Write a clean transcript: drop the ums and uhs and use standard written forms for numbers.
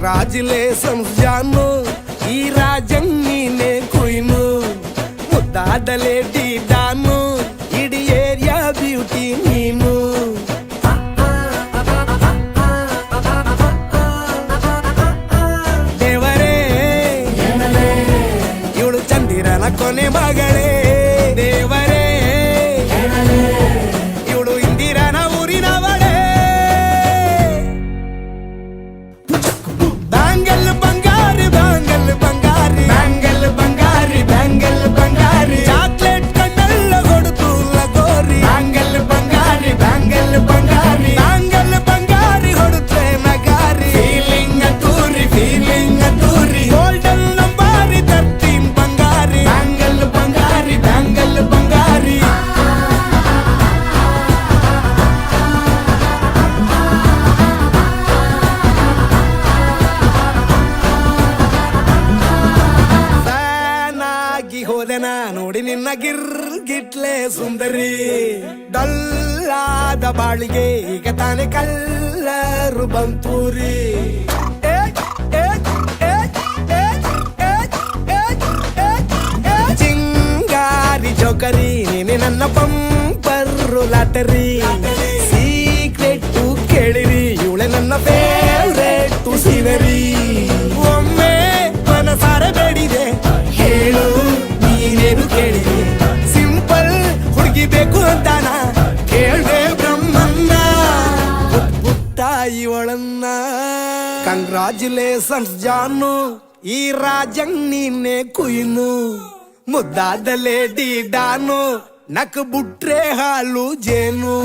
Congratulations ಜಾನು, ಈ ರಾಜಂಗ್ ನೀನೆ ಕುಯ್ನು, ಮುದ್ದಾದ ಲೇಡಿ ಡಾನು, ಇಡೀ ಏರಿಯಾ ಬ್ಯೂಟಿ ನೀನು. ದೇವರೇ ಇವಳು ಚಂದಿರನ ಕೊನೆ ಮಗಳೇ, ದೇವರೇ ಇವಳು ಇಂದಿರನ ಊರಿನವಳೇ. ಬ್ಯಾಂಗಲ್ ಬಂಗಾರಿ ಬ್ಯಾಂಗಲ್ ಬಂಗಾರಿ ಬ್ಯಾಂಗಲ್ ಬಂಗಾರಿ ಬ್ಯಾಂಗಲ್ ಬಂಗಾರಿ, ಚಾಕ್ಲೇಟ್ ಕಣ್ಣಲ್ಲ ಕೊಡುತ್ತು ಲಗೋರಿ. ಬ್ಯಾಂಗಲ್ ಬಂಗಾರಿ ಬ್ಯಾಂಗಲ್ ಬಂಗಾರಿ ಬ್ಯಾಂಗಲ್ ಬಂಗಾರಿ ಹೊಡುತ್ತೆ ನಗಾರಿ. ಫೀಲಿಂಗ್ ತೂರಿ ಗೋಲ್ಡನ್ ನಂಬಾರಿ 13 ಬಂಗಾರಿ. ಬ್ಯಾಂಗಲ್ ಬಂಗಾರಿ ಬ್ಯಾಂಗಲ್ ಬಂಗಾರಿ. ಹೋದೆನ ನೋಡಿ ನಿನ್ನ ಗಿರ್ಗಿಟ್ಲೆ ಸುಂದರಿ, ಡಲ್ಲಾದ ಬಾಳಿಗೆ ಈಗ ತಾನೆ ಕಲ್ಲರು ಬಂತೂರಿ. ಚಿಂಗಾರಿ ಜೋಕರಿ ನೀನೆ ನನ್ನ ಪಂಪರು ಲಾಟರಿ. ಸೀಕ್ರೆಟ್ ಕೇಳಿರಿ ಇವಳೆ ನನ್ನ ಫೇವ್ರೇಟ್ ಸೀನರಿ. ಒಮ್ಮೆ ಮನಸಾರೆ ಬೇಡಿದೆ ಹೇಳು ನೀನೇನು ಕೇಳಿದೆ, ಸಿಂಪಲ್ ಹುಡುಗಿ ಬೇಕು ಅಂತಾನ ಕೇಳ್ದೆ ಬ್ರಹ್ಮನ್ನ, ಪುತ್ತಾಯಿ ಒಳನ್ನ. ಕಂಗ್ರಾಚುಲೇಷನ್ಸ್ ಜಾನು, ಈ ರಾಜಂಗ್ ನೀನೆ ಕುಯ್ನು, ಮುದ್ದಾದ ಲೇಡಿ ಡಾನು, ನಕ್ ಬುಟ್ರೆ ಹಾಲು ಜೇನು.